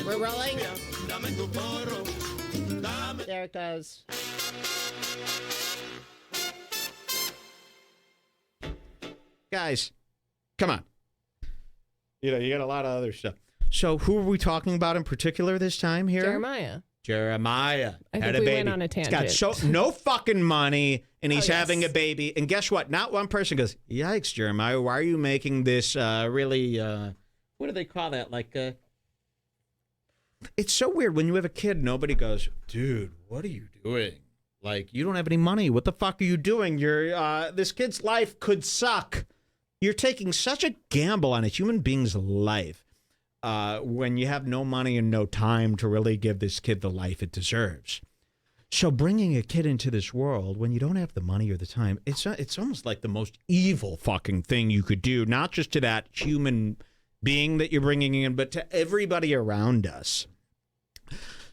We're rolling. There it goes. Guys, come on. You know, you got a lot of other stuff. So who are we talking about in particular this time here? Jeremiah I had think a we baby. went on a tangent. He's got no fucking money, and he's yes. having a baby. And guess what? Not one person goes, yikes, Jeremiah, why are you making this really, what do they call that? Like, it's so weird. When you have a kid, nobody goes, dude, what are you doing? Like, you don't have any money. What the fuck are you doing? This kid's life could suck. You're taking such a gamble on a human being's life. When you have no money and no time to really give this kid the life it deserves. So bringing a kid into this world when you don't have the money or the time, it's almost like the most evil fucking thing you could do, not just to that human being that you're bringing in, but to everybody around us.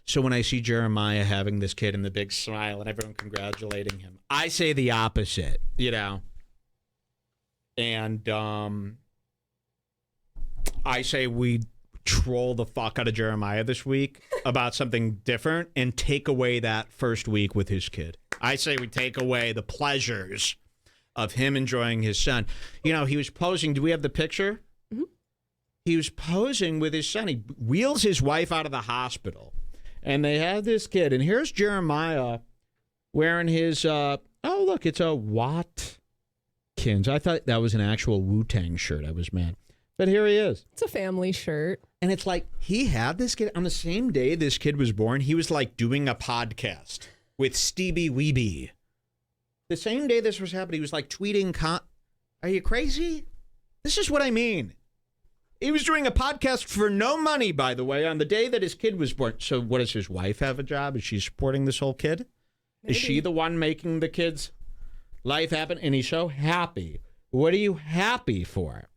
So when I see Jeremiah having this kid and the big smile and everyone congratulating him, I say the opposite, you know. And I say we troll the fuck out of Jeremiah this week about something different and take away that first week with his kid. I say we take away the pleasures of him enjoying his son. You know, he was posing. Do we have the picture? Mm-hmm. He was posing with his son. He wheels his wife out of the hospital, and they have this kid. And here's Jeremiah wearing his, oh, look, it's a Watkins. I thought that was an actual Wu-Tang shirt. I was mad. But here he is. It's a family shirt. And it's like he had this kid on the same day this kid was born. He was like doing a podcast with Stevie Weeby. The same day this was happening, he was like tweeting. Are you crazy? This is what I mean. He was doing a podcast for no money, by the way, on the day that his kid was born. So what, does his wife have a job? Is she supporting this whole kid? Maybe. Is she the one making the kid's life happen? And he's so happy. What are you happy for?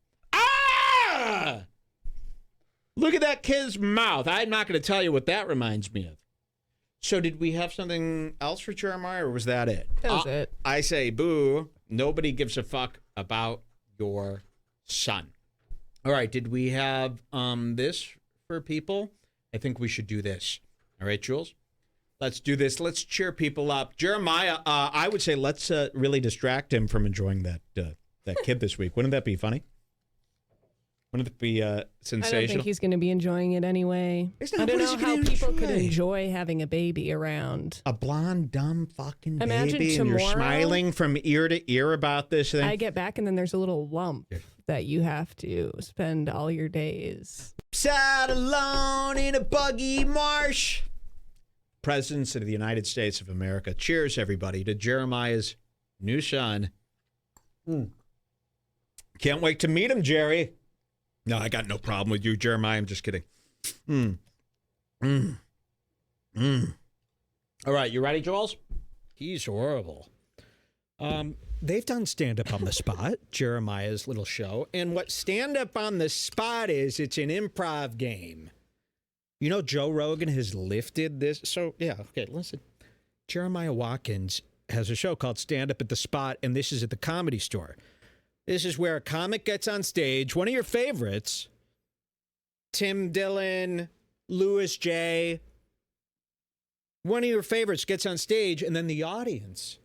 Look at that kid's mouth. I'm not going to tell you what that reminds me of. So did we have something else for Jeremiah, or was that it? That was it. I say, boo. Nobody gives a fuck about your son. All right, did we have this for people? I think we should do this. All right, Jules? Let's do this. Let's cheer people up. Jeremiah, I would say let's really distract him from enjoying that kid this week. Wouldn't that be funny? Wouldn't it be sensational? I don't think he's going to be enjoying it anyway. I don't know how people could enjoy having a baby around. A blonde, dumb fucking Imagine baby, tomorrow, and you're smiling from ear to ear about this thing. I get back, and then there's a little lump that you have to spend all your days. Sat alone in a buggy marsh. Presidents of the United States of America. Cheers, everybody, to Jeremiah's new son. Can't wait to meet him, Jerry. No, I got no problem with you, Jeremiah. I'm just kidding. All right, you ready, Jules? He's horrible. They've done stand-up on the spot, Jeremiah's little show. And what stand-up on the spot is, it's an improv game. You know, Joe Rogan has lifted this. So, yeah, okay, listen. Jeremiah Watkins has a show called Stand Up at the Spot, and this is at the Comedy Store. This is where a comic gets on stage, one of your favorites, Tim Dillon, Louis J., one of your favorites gets on stage, and then the audience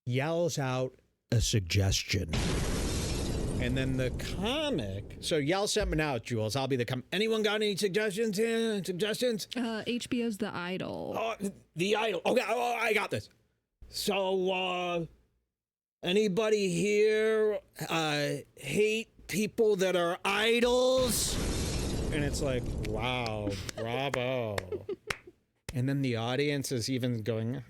yells out a suggestion. And then the comic, so yell something out, Jules. I'll be the comic. Anyone got any suggestions? HBO's The Idol. Oh, The Idol. Okay, I got this. So, anybody here hate people that are idols? And it's like, wow, bravo. And then the audience is even going,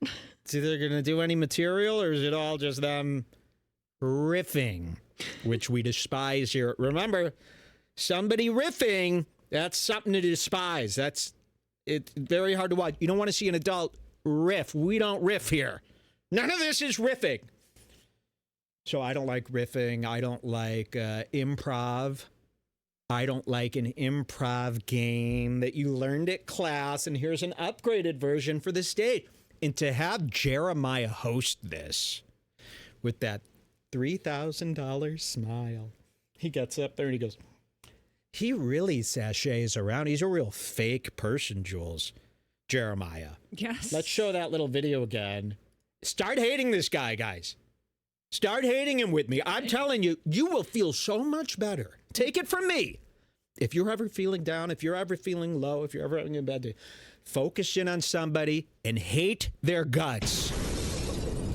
is either going to do any material, or is it all just them riffing, which we despise here. Remember, somebody riffing, that's something to despise. It's very hard to watch. You don't want to see an adult riff. We don't riff here. None of this is riffing. So I don't like riffing. I don't like improv. I don't like an improv game that you learned at class, and here's an upgraded version for the stage. And to have Jeremiah host this with that $3,000 smile, he gets up there and he goes, He really sachets around. He's a real fake person, Jules. Jeremiah. Yes. Let's show that little video again. Start hating this guy, guys. Start hating him with me. I'm telling you, you will feel so much better. Take it from me. If you're ever feeling down, if you're ever feeling low, if you're ever having a bad day, focus in on somebody and hate their guts.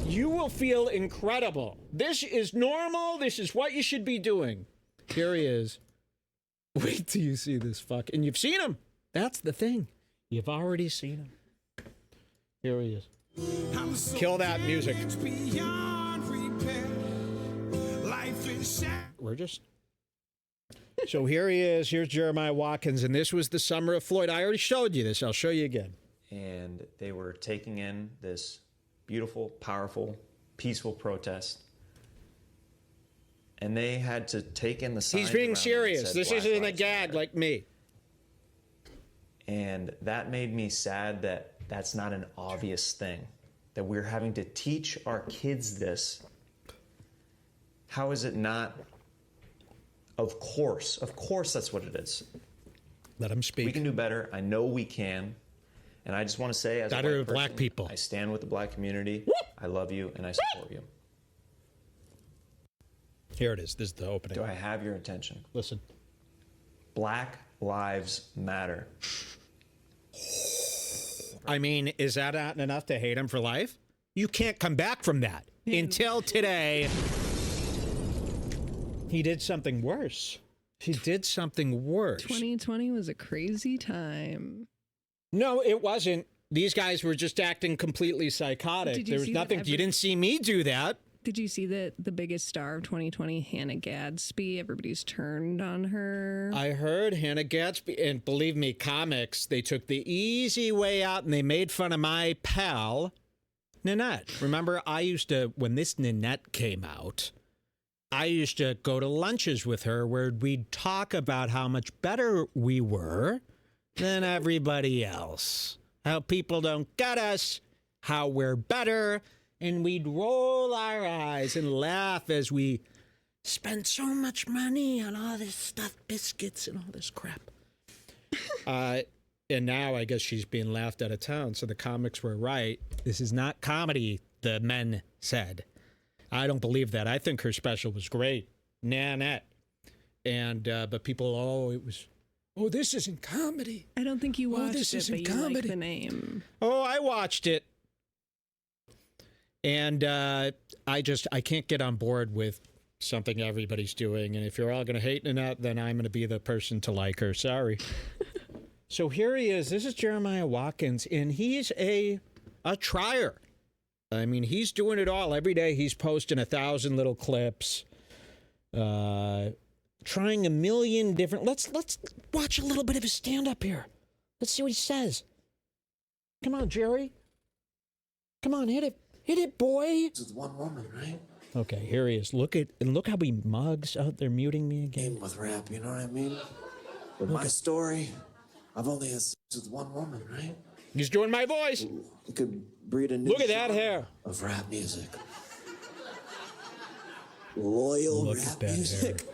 You will feel incredible. This is normal. This is what you should be doing. Here he is. Wait till you see this fuck. And you've seen him. That's the thing. You've already seen him. Here he is. Kill that music. We're just... So here he is. Here's Jeremiah Watkins. And this was the summer of Floyd. I already showed you this. I'll show you again. And they were taking in this beautiful, powerful, peaceful protest. And they had to take in the signs. He's being around serious. that This said, isn't a "Black Lives gag Matter." like me. And that made me sad that that's not an obvious thing, that we're having to teach our kids this. How is it not? Of course that's what it is. Let him speak. We can do better. I know we can. And I just want to say, as Better a white with black person, people. I stand with the black community. I love you and I support you. Here it is. This is the opening. Do I have your attention? Listen. Black lives matter. I mean, is that not enough to hate him for life? You can't come back from that. Until today, he did something worse. He did something worse. 2020 was a crazy time. No, it wasn't. These guys were just acting completely psychotic. There was nothing. You didn't see me do that. Did you see that the biggest star of 2020, Hannah Gadsby, everybody's turned on her? I heard Hannah Gadsby, and believe me, comics, they took the easy way out and they made fun of my pal, Nanette. Remember, I used to, when this Nanette came out, I used to go to lunches with her where we'd talk about how much better we were than everybody else. How people don't get us, how we're better. And we'd roll our eyes and laugh as we spent so much money on all this stuff, biscuits and all this crap. And now I guess she's being laughed out of town. So the comics were right. This is not comedy, the men said. I don't believe that. I think her special was great. Nanette. And, but people, this isn't comedy. I don't think you watched this it, isn't but you comedy. like the name. Oh, I watched it. And I can't get on board with something everybody's doing. And if you're all going to hate Nanette, then I'm going to be the person to like her. Sorry. So here he is. This is Jeremiah Watkins, and he's a trier. I mean, he's doing it all. Every day he's posting 1,000 little clips, trying a million different... Let's watch a little bit of his stand-up here. Let's see what he says. Come on, Jerry. Come on, hit it. Hit it, boy. With one woman, right? Okay, here he is. Look how he mugs. Oh, they're muting me again. Game with rap, you know what I mean? But my story, I've only had sex with one woman, right? He's doing my voice. It could breed a new Look at that genre hair. of rap music. Loyal Look rap at that music. hair.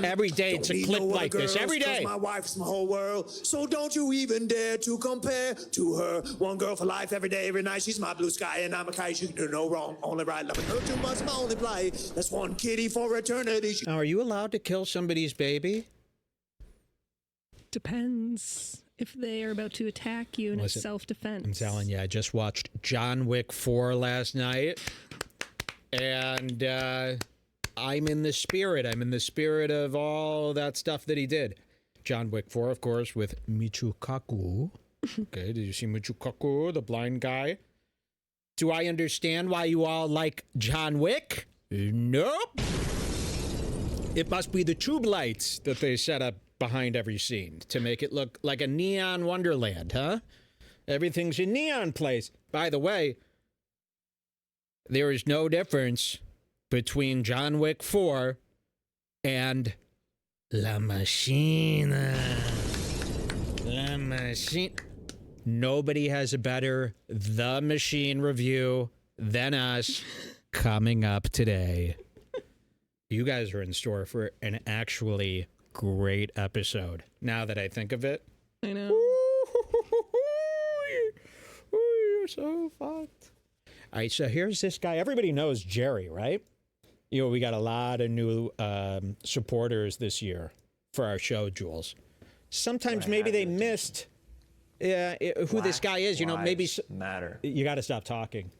Every day it's a clip like this. Every day. My wife's my whole world, so don't you even dare to compare to her. One girl for life, every day, every night. She's my blue sky, and I'm a kite. She can do no wrong, only right. Loving her too much, my only plight. That's one kitty for eternity. Now, are you allowed to kill somebody's baby? Depends. If they are about to attack you and it's self-defense. I'm telling you, I just watched John Wick 4 last night, and I'm in the spirit. I'm in the spirit of all that stuff that he did. John Wick 4, of course, with Michio Kaku. Okay, did you see Michio Kaku, the blind guy? Do I understand why you all like John Wick? Nope. It must be the tube lights that they set up behind every scene to make it look like a neon wonderland, huh? Everything's a neon place. By the way, there is no difference between John Wick 4 and La Machine. La Machine. Nobody has a better The Machine review than us coming up today. you guys are in store for an actually great episode. Now that I think of it. I know. Ooh, you're so fucked. All right, so here's this guy. Everybody knows Jerry, right? You know, we got a lot of new supporters this year for our show, Jules. Sometimes maybe they missed who this guy is. You know, maybe matter. You got to stop talking.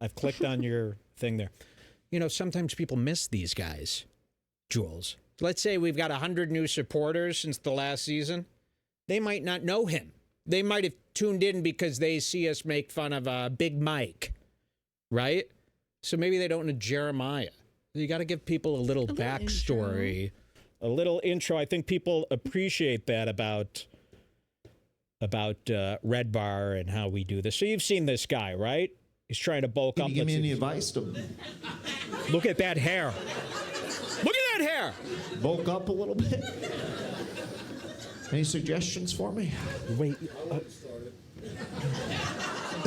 I've clicked on your thing there. You know, sometimes people miss these guys, Jules. Let's say we've got 100 new supporters since the last season. They might not know him. They might have tuned in because they see us make fun of Big Mike, right? So maybe they don't know Jeremiah. You got to give people a little backstory, a little intro. I think people appreciate that about Redbar and how we do this. So you've seen this guy, right? He's trying to bulk up. Can you give me any advice to look at that hair? Look at that hair! bulk up a little bit? Any suggestions for me? Wait.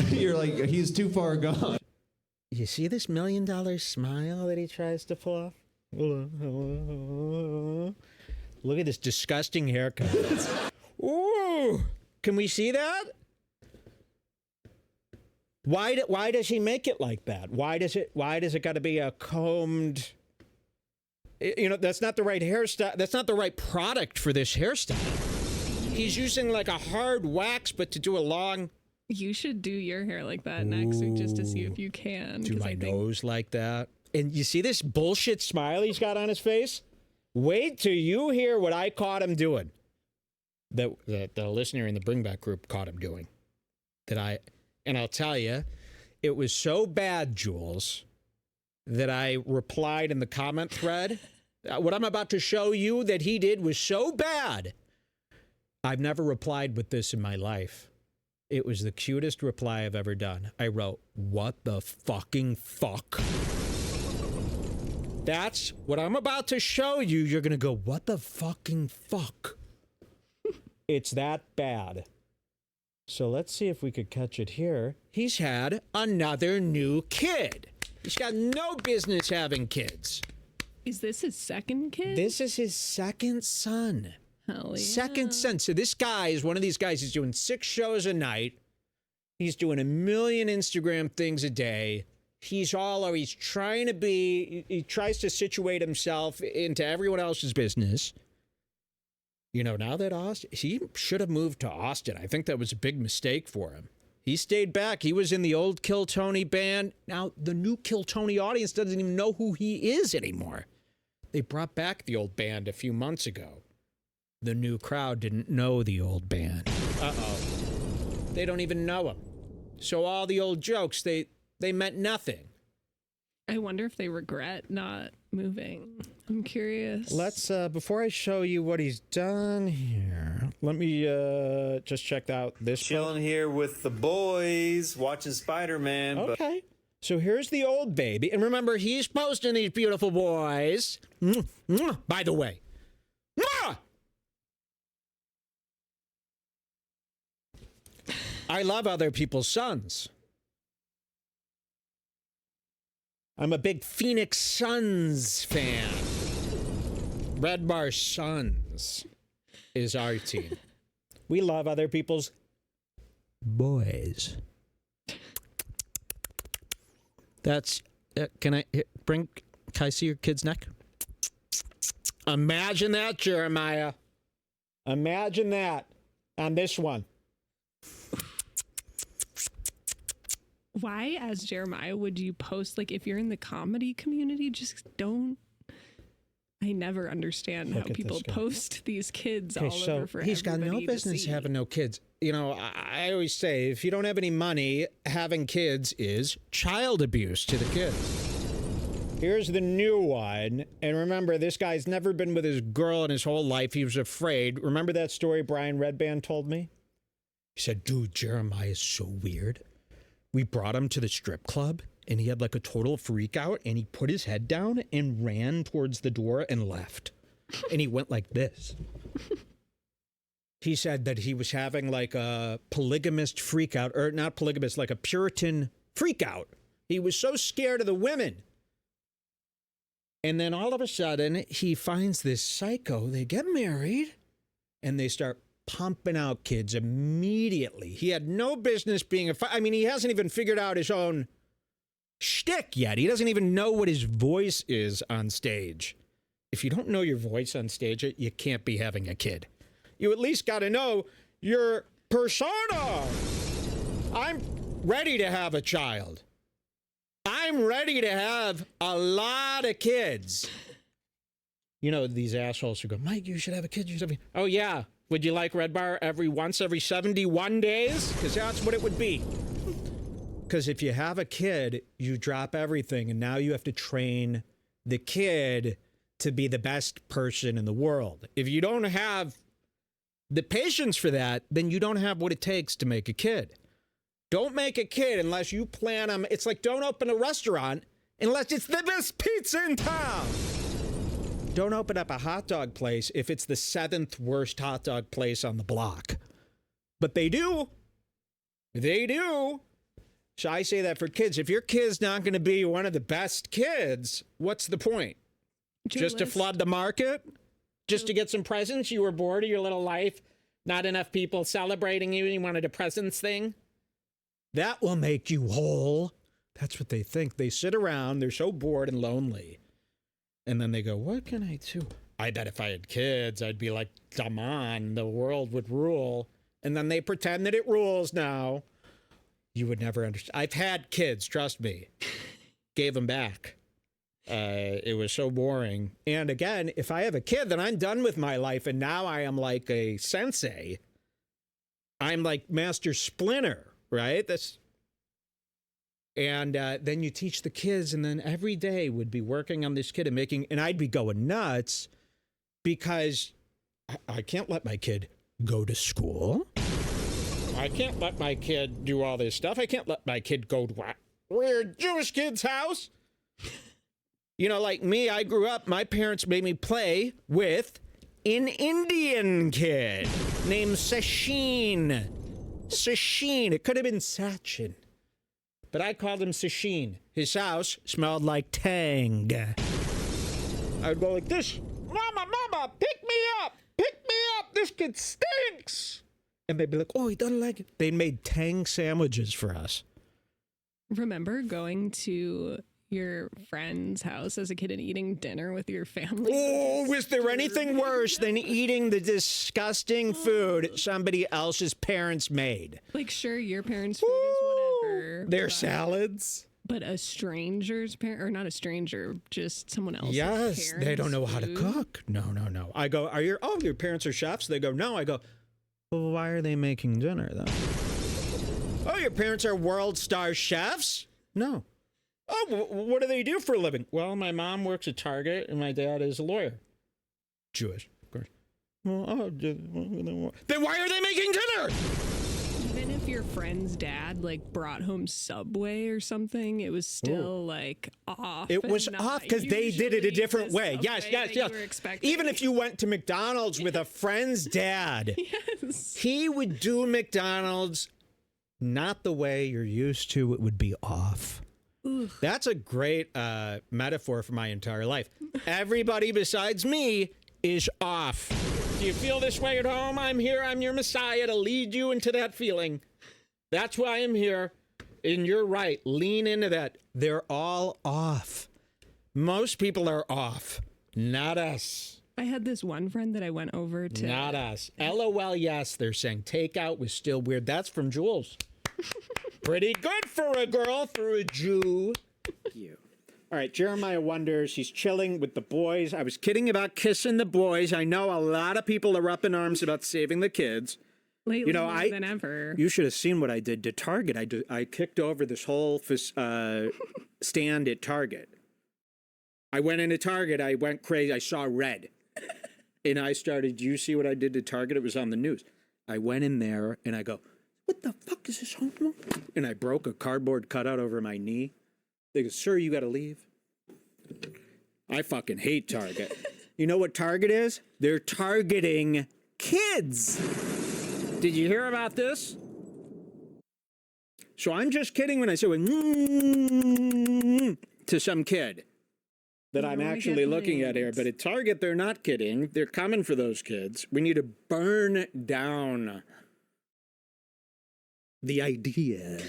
You're like, he's too far gone. You see this $1 million smile that he tries to pull off? Look at this disgusting haircut. Ooh! Can we see that? Why does he make it like that? Why does it got to be a combed? You know, that's not the right hairstyle. That's not the right product for this hairstyle. He's using like a hard wax, but to do a long. You should do your hair like that next week just to see if you can. Do my nose like that. And you see this bullshit smile he's got on his face? Wait till you hear what I caught him doing. That the listener in the Bring Back group caught him doing. And I'll tell you, it was so bad, Jules, that I replied in the comment thread. What I'm about to show you that he did was so bad. I've never replied with this in my life. It was the cutest reply I've ever done. I wrote, "What the fucking fuck?" That's what I'm about to show you. You're going to go, "What the fucking fuck?" It's that bad. So let's see if we could catch it here. He's had another new kid. He's got no business having kids. Is this his second kid? This is his second son. Hell yeah. Second son. So this guy is one of these guys. He's doing 6 shows a night. He's doing 1 million Instagram things a day. He's trying to be, he tries to situate himself into everyone else's business. You know, now that he should have moved to Austin. I think that was a big mistake for him. He stayed back. He was in the old Kill Tony band. Now, the new Kill Tony audience doesn't even know who he is anymore. They brought back the old band a few months ago. The new crowd didn't know the old band. Uh-oh. They don't even know him. So all the old jokes, they meant nothing. I wonder if they regret not moving. I'm curious. Let's, before I show you what he's done here, let me just check out this. Chilling here with the boys, watching Spider-Man. Okay. So here's the old baby. And remember, he's posting these beautiful boys. By the way. I love other people's sons. I'm a big Phoenix Suns fan. Redbar Suns is our team. We love other people's boys. That's, can I see your kid's neck? Imagine that, Jeremiah. Imagine that on this one. Why, as Jeremiah, would you post, like, if you're in the comedy community, just don't. I never understand how people post these kids all over for he's got no everybody business to see. having no kids. You know, I always say, if you don't have any money, having kids is child abuse to the kids. Here's the new one. And remember, this guy's never been with his girl in his whole life. He was afraid. Remember that story Brian Redband told me? He said, dude, Jeremiah is so weird. We brought him to the strip club, and he had like a total freak out, and he put his head down and ran towards the door and left. And he went like this. He said that he was having like a polygamist freak out, or not polygamist, like a Puritan freak out. He was so scared of the women. And then all of a sudden, he finds this psycho. They get married, and they start pumping out kids immediately. He had no business being I mean, he hasn't even figured out his own shtick yet. He doesn't even know what his voice is on stage. If you don't know your voice on stage, you can't be having a kid. You at least got to know your persona. I'm ready to have a child. I'm ready to have a lot of kids. You know, these assholes who go, Mike, you should have a kid. You should have a... Oh, yeah. Would you like Red Bar every 71 days? Because that's what it would be. Because if you have a kid, you drop everything, and now you have to train the kid to be the best person in the world. If you don't have the patience for that, then you don't have what it takes to make a kid. Don't make a kid unless you plan on... It's like don't open a restaurant unless it's the best pizza in town. Don't open up a hot dog place if it's the 7th worst hot dog place on the block. But they do. They do. So I say that for kids. If your kid's not going to be one of the best kids, what's the point? Just to flood the market? Just to get some presents? You were bored of your little life? Not enough people celebrating you and you wanted a presents thing? That will make you whole. That's what they think. They sit around, they're so bored and lonely. And then they go, what can I do? I bet if I had kids, I'd be like, come on, the world would rule. And then they pretend that it rules now. You would never understand. I've had kids, trust me. Gave them back. It was so boring. And again, if I have a kid, then I'm done with my life. And now I am like a sensei. I'm like Master Splinter. Right? And then you teach the kids, and then every day would be working on this kid and I'd be going nuts because I can't let my kid go to school. I can't let my kid do all this stuff. I can't let my kid go to a weird Jewish kid's house. You know, like me, I grew up, my parents made me play with an Indian kid named Sachin. Sachin. It could have been Sachin. But I called him Sachin. His house smelled like Tang. I would go like this. Mama, pick me up. Pick me up. This kid stinks. And they'd be like, oh, he doesn't like it. They made Tang sandwiches for us. Remember going to your friend's house as a kid and eating dinner with your family? Oh, was there anything worse than eating the disgusting food somebody else's parents made? Like, sure, your parents' food is whatever. Their salads. But a stranger's parent, or not a stranger, just someone else's Yes, parents' they don't know how to food? cook. No. I go, your parents are chefs? They go, no. I go, well, why are they making dinner, though? Oh, your parents are world star chefs? No. Oh, what do they do for a living? Well, my mom works at Target and my dad is a lawyer. Jewish, of course. Well, then why are they making dinner? Even if your friend's dad like brought home Subway or something, it was still like off. It was off because they did it a different way. Yes. Even if you went to McDonald's with a friend's dad, yes, he would do McDonald's not the way you're used to. It would be off. Oof. That's a great metaphor for my entire life. Everybody besides me is off. Do you feel this way at home? I'm here. I'm your messiah to lead you into that feeling. That's why I'm here. And you're right. Lean into that. They're all off. Most people are off. Not us. I had this one friend that I went over to. Not us. LOL, yes. They're saying takeout was still weird. That's from Jules. Pretty good for a girl, for a Jew. You. All right, Jeremiah wonders. He's chilling with the boys. I was kidding about kissing the boys. I know a lot of people are up in arms about saving the kids. Lately, more than ever. You should have seen what I did to Target. I kicked over this whole stand at Target. I went into Target. I went crazy. I saw red. And I started, do you see what I did to Target? It was on the news. I went in there and I go, what the fuck is this homo? And I broke a cardboard cutout over my knee. They go, sir, you got to leave. I fucking hate Target. You know what Target is? They're targeting kids. Did you hear about this? So I'm just kidding when I say to some kid. that I'm actually looking at here. But at Target, they're not kidding. They're coming for those kids. We need to burn down the idea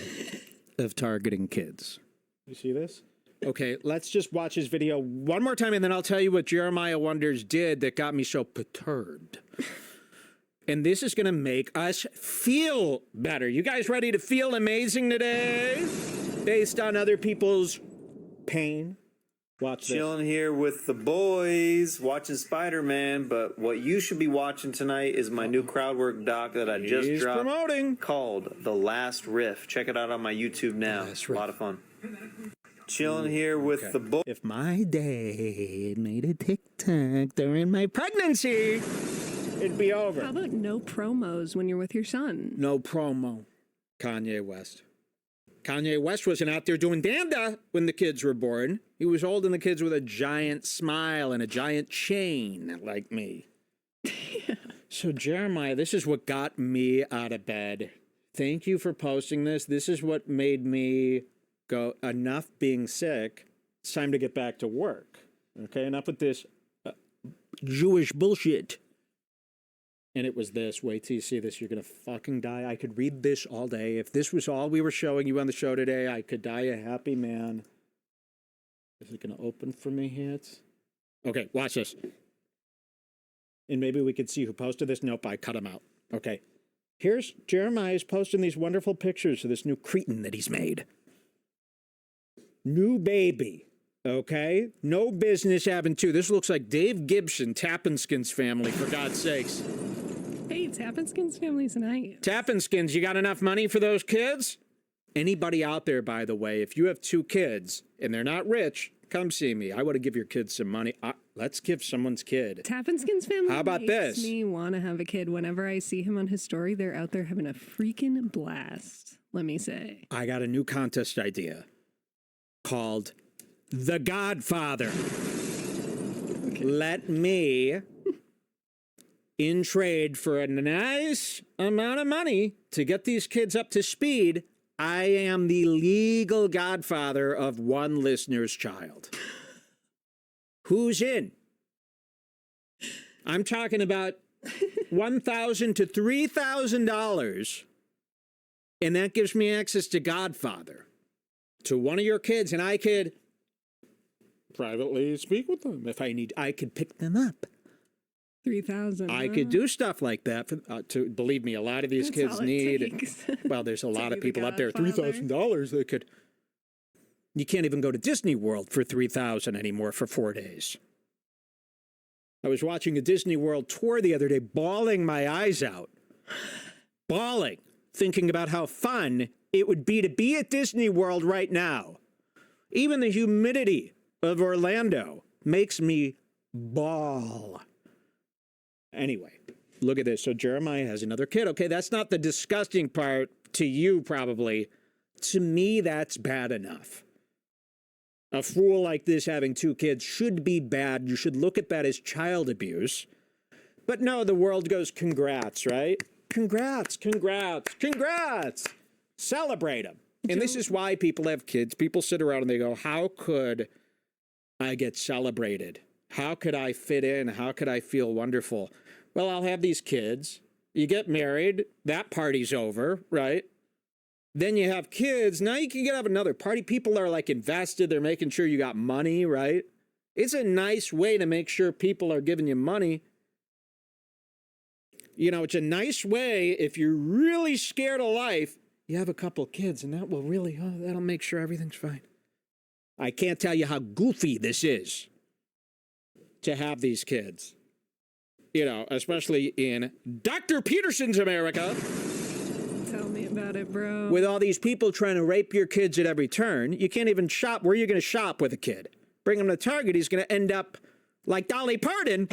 of targeting kids. You see this? Okay, let's just watch his video one more time, and then I'll tell you what Jeremiah Wonders did that got me so perturbed. And this is going to make us feel better. You guys ready to feel amazing today? Based on other people's pain? Watch this. Chilling here with the boys, watching Spider-Man, but what you should be watching tonight is my new crowd work doc that I just dropped. Promoting. Called The Last Riff. Check it out on my YouTube now. A lot of fun. Chilling here with the boys. If my dad made a TikTok during my pregnancy, it'd be over. How about no promos when you're with your son? No promo. Kanye West. Kanye West wasn't out there doing danda when the kids were born. He was holding the kids with a giant smile and a giant chain like me. Yeah. So, Jeremiah, this is what got me out of bed. Thank you for posting this. This is what made me go, enough being sick. It's time to get back to work. Okay, enough with this Jewish bullshit. And it was this. Wait till you see this. You're going to fucking die. I could read this all day. If this was all we were showing you on the show today, I could die a happy man. Is it going to open for me yet? Okay, watch this. And maybe we could see who posted this. Nope, I cut him out. Okay. Here's Jeremiah's posting these wonderful pictures of this new cretin that he's made. New baby. Okay? No business having two. This looks like Dave Gibson, Tappanskins family, for God's sakes. Hey, Tappanskins family's nice. Tappanskins, you got enough money for those kids? Anybody out there, by the way, if you have two kids and they're not rich, come see me. I want to give your kids some money. Let's give someone's kid. Tappanskins family How about makes this? Me want to have a kid. Whenever I see him on his story, they're out there having a freaking blast, let me say. I got a new contest idea called The Godfather. Okay. Let me, in trade for a nice amount of money to get these kids up to speed, I am the legal godfather of one listener's child. Who's in? I'm talking about $1,000 to $3,000, and that gives me access to Godfather, to one of your kids, and I could privately speak with them if I need. I could pick them up. 3,000. I could do stuff like that. To believe me, a lot of these kids need. Well, there's a lot of people up there. $3,000 they could. You can't even go to Disney World for $3,000 anymore for 4 days. I was watching a Disney World tour the other day, bawling my eyes out, bawling, thinking about how fun it would be at Disney World right now. Even the humidity of Orlando makes me bawl. Anyway, look at this. So Jeremiah has another kid. Okay, that's not the disgusting part to you, probably. To me, that's bad enough. A fool like this having two kids should be bad. You should look at that as child abuse. But no, the world goes, congrats, right? Congrats, congrats, congrats. Celebrate them. And this is why people have kids. People sit around and they go, how could I get celebrated? How could I fit in? How could I feel wonderful? Well, I'll have these kids. You get married. That party's over, right? Then you have kids. Now you can have another party. People are like invested. They're making sure you got money, right? It's a nice way to make sure people are giving you money. You know, it's a nice way if you're really scared of life, you have a couple kids, and that will really, that'll make sure everything's fine. I can't tell you how goofy this is to have these kids. You know, especially in Dr. Peterson's America. Tell me about it, bro. With all these people trying to rape your kids at every turn, you can't even shop. Where are you going to shop with a kid? Bring him to Target, he's going to end up like Dolly Parton.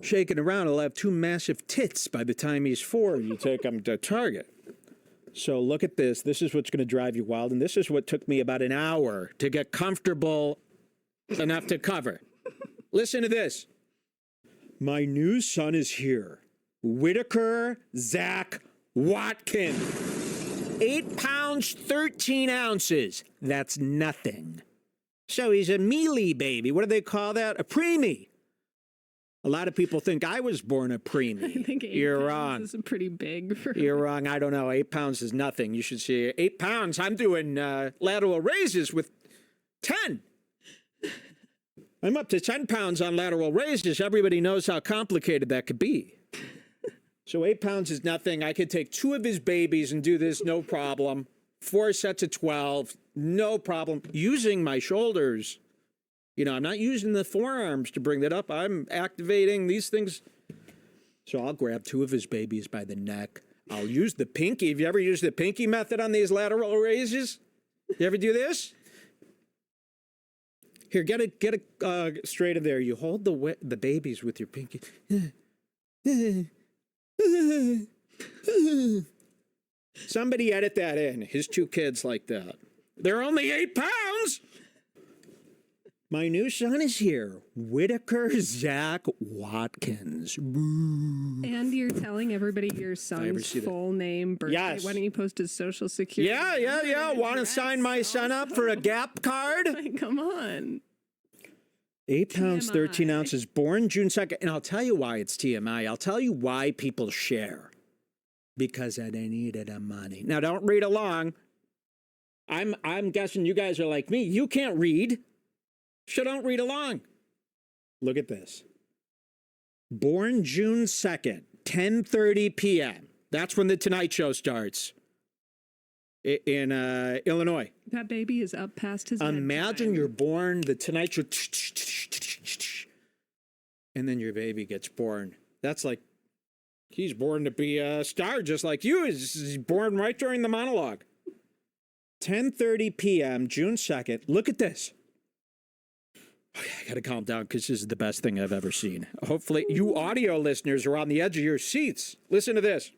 Shaking around, he'll have two massive tits by the time he's 4. You take him to Target. So look at this. This is what's going to drive you wild. And this is what took me about an hour to get comfortable enough to cover. Listen to this. My new son is here. Whitaker Zach Watkins. 8 pounds, 13 ounces. That's nothing. So he's a mealy baby. What do they call that? A preemie. A lot of people think I was born a preemie. I think 8 You're pounds wrong. is pretty big for You're wrong. I don't know. 8 pounds is nothing. You should see 8 pounds. I'm doing lateral raises with 10. I'm up to 10 pounds on lateral raises. Everybody knows how complicated that could be. So 8 pounds is nothing. I could take 2 of his babies and do this, no problem. 4 sets of 12, no problem. Using my shoulders. You know, I'm not using the forearms to bring that up. I'm activating these things. So I'll grab 2 of his babies by the neck. I'll use the pinky. Have you ever used the pinky method on these lateral raises? You ever do this? Here, get it straight in there. You hold the babies with your pinky. Somebody edit that in. His 2 kids like that. They're only 8 pounds. My new son is here. Whitaker Zach Watkins. And you're telling everybody your son's full name, birthday. Yes. Why don't you post his social security? Yeah. Want to sign my son up for a Gap card? Come on. 8 pounds, TMI. 13 ounces, born June 2nd. And I'll tell you why it's TMI. I'll tell you why people share. Because I needed the money. Now, don't read along. I'm guessing you guys are like me. You can't read. So don't read along. Look at this. Born June 2nd, 10:30 p.m. That's when the Tonight Show starts in Illinois. That baby is up past his Imagine bedtime. you're born, the Tonight Show, and then your baby gets born. That's like, he's born to be a star just like you. He's born right during the monologue. 10:30 p.m., June 2nd. Look at this. Okay, I got to calm down because this is the best thing I've ever seen. Hopefully, you audio listeners are on the edge of your seats. Listen to this.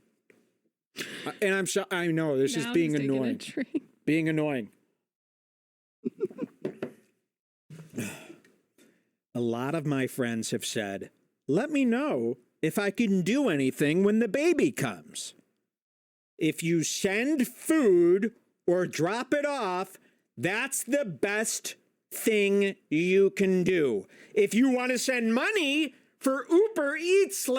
And I know this is being annoying. Being annoying. A lot of my friends have said, let me know if I can do anything when the baby comes. If you send food or drop it off, that's the best thing you can do. If you want to send money for Uber Eats /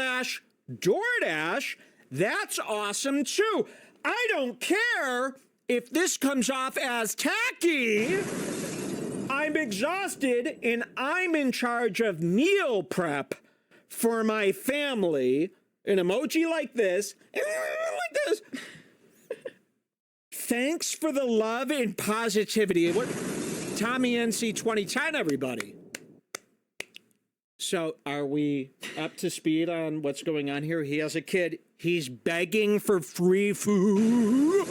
DoorDash, that's awesome too. I don't care if this comes off as tacky. I'm exhausted and I'm in charge of meal prep for my family. An emoji like this, like this. Thanks for the love and positivity. What? Tommy NC 2010, everybody. So are we up to speed on what's going on here? He has a kid. He's begging for free food.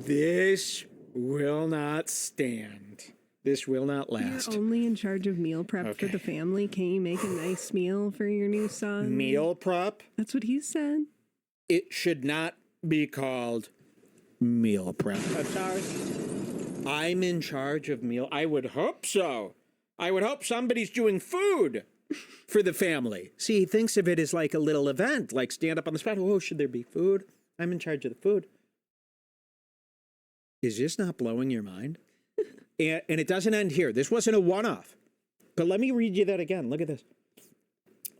This will not stand. This will not last. You're only in charge of meal prep for the family. Can you make a nice meal for your new son? Meal prep? That's what he said. It should not be called meal prep. I'm sorry. I'm in charge of meal. I would hope so. I would hope somebody's doing food for the family. See, he thinks of it as like a little event, like stand up on the spot. Oh, should there be food? I'm in charge of the food. Is this not blowing your mind? And it doesn't end here. This wasn't a one-off. But let me read you that again. Look at this.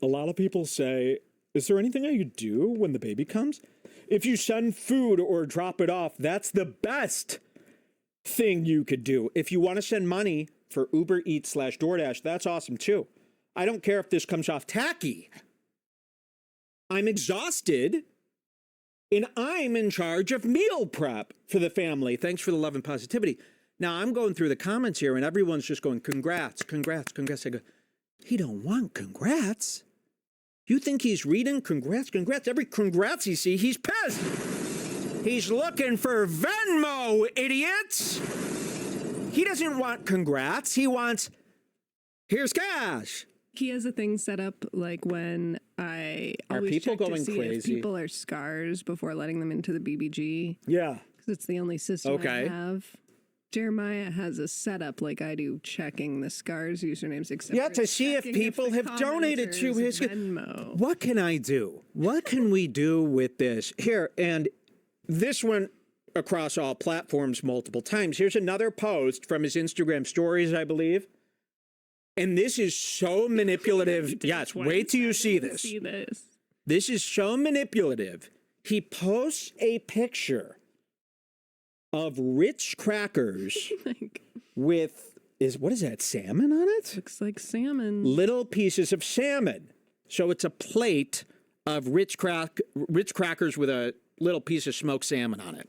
A lot of people say, is there anything I could do when the baby comes? If you send food or drop it off, that's the best thing you could do. If you want to send money for Uber Eats / DoorDash, that's awesome too. I don't care if this comes off tacky. I'm exhausted and I'm in charge of meal prep for the family. Thanks for the love and positivity. Now I'm going through the comments here and everyone's just going, congrats, congrats, congrats. I go, he don't want congrats. You think he's reading congrats, congrats? Every congrats he see, he's pissed. He's looking for Venmo, idiots. He doesn't want congrats. He wants, here's cash. He has a thing set up like when I always people check going to see crazy? if people are scars before letting them into the BBG. Yeah. Because it's the only system I have. Jeremiah has a setup like I do, checking the scars usernames, except yeah, to see if people have donated to his Venmo. What can I do? What can we do with this? Here, and this one, across all platforms multiple times. Here's another post from his Instagram stories, I believe. And this is so manipulative. Yes, wait till you see this. This is so manipulative. He posts a picture of Ritz crackers with, what is that, salmon on it? Looks like salmon. Little pieces of salmon. So it's a plate of Ritz crackers with a little piece of smoked salmon on it.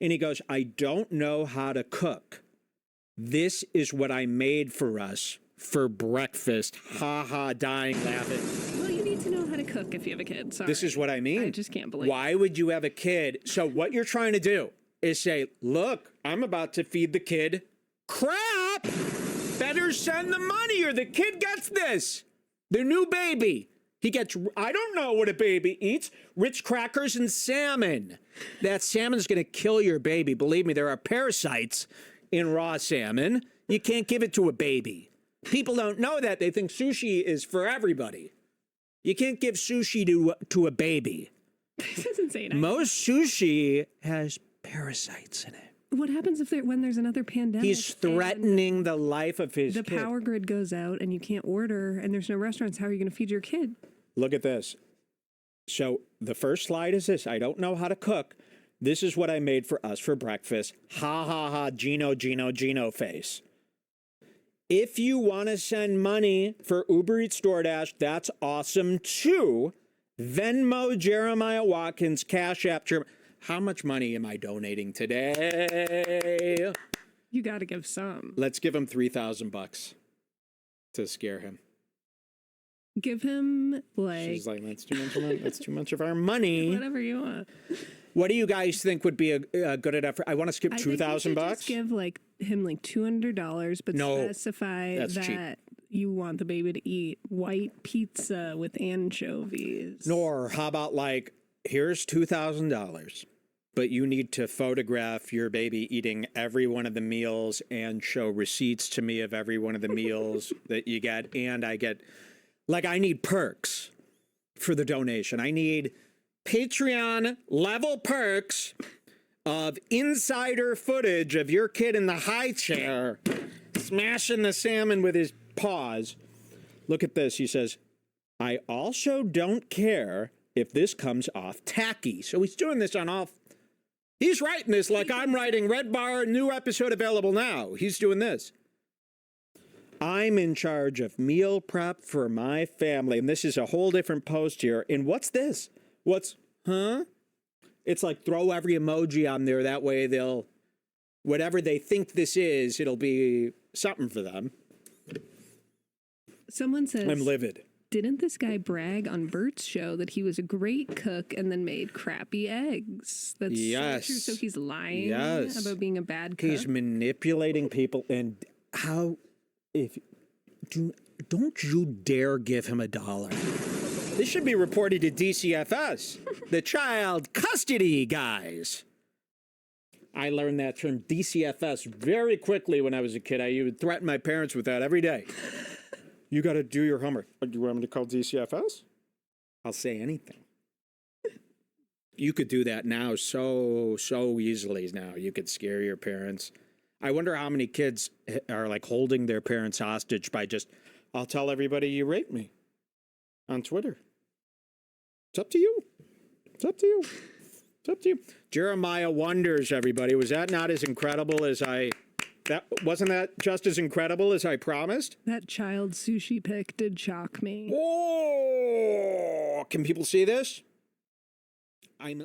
And he goes, I don't know how to cook. This is what I made for us for breakfast. Ha ha, dying laughing. Well, you need to know how to cook if you have a kid. Sorry. This is what I mean. I just can't believe. Why would you have a kid? So what you're trying to do is say, look, I'm about to feed the kid crap. Better send the money or the kid gets this. Their new baby. He gets, I don't know what a baby eats. Ritz crackers and salmon. That salmon's going to kill your baby. Believe me, there are parasites in raw salmon. You can't give it to a baby. People don't know that. They think sushi is for everybody. You can't give sushi to a baby. This doesn't say that. Most sushi has parasites in it. What happens when there's another pandemic? He's threatening the life of his kid. The power grid goes out and you can't order and there's no restaurants. How are you going to feed your kid? Look at this. So the first slide is this. I don't know how to cook. This is what I made for us for breakfast. Ha, ha, ha, Gino face. If you want to send money for Uber Eats DoorDash, that's awesome too. Venmo, Jeremiah Watkins, Cash App, How much money am I donating today? You got to give some. Let's give him $3,000 to scare him. Give him She's like, that's too much money. That's too much of our money. Whatever you want. What do you guys think would be a good enough? I want to skip $2,000. Just give him $200, but specify that cheap. You want the baby to eat white pizza with anchovies. Nor how about here's $2,000, but you need to photograph your baby eating every one of the meals and show receipts to me of every one of the meals that you get, and I get. I need perks for the donation. I need Patreon level perks of insider footage of your kid in the high chair smashing the salmon with his paws. Look at this. He says, I also don't care if this comes off tacky. So he's doing this on all. He's writing this like I'm writing Red Bar, new episode available now. He's doing this. I'm in charge of meal prep for my family. And this is a whole different post here. And what's this? It's throw every emoji on there. That way whatever they think this is, it'll be something for them. Someone says, I'm livid. Didn't this guy brag on Bert's show that he was a great cook and then made crappy eggs? That's so true. So he's lying about being a bad cook. He's manipulating people. And don't you dare give him $1. This should be reported to DCFS, the child custody guys. I learned that from DCFS very quickly when I was a kid. I would threaten my parents with that every day. You got to do your homework. Do you want me to call DCFS? I'll say anything. You could do that now so easily now. You could scare your parents. I wonder how many kids are holding their parents hostage by I'll tell everybody you raped me on Twitter. It's up to you. It's up to you. It's up to you. Jeremiah wonders, everybody. Was that not as incredible as wasn't that just as incredible as I promised? That child sushi pic did shock me. Oh, can people see this? I'm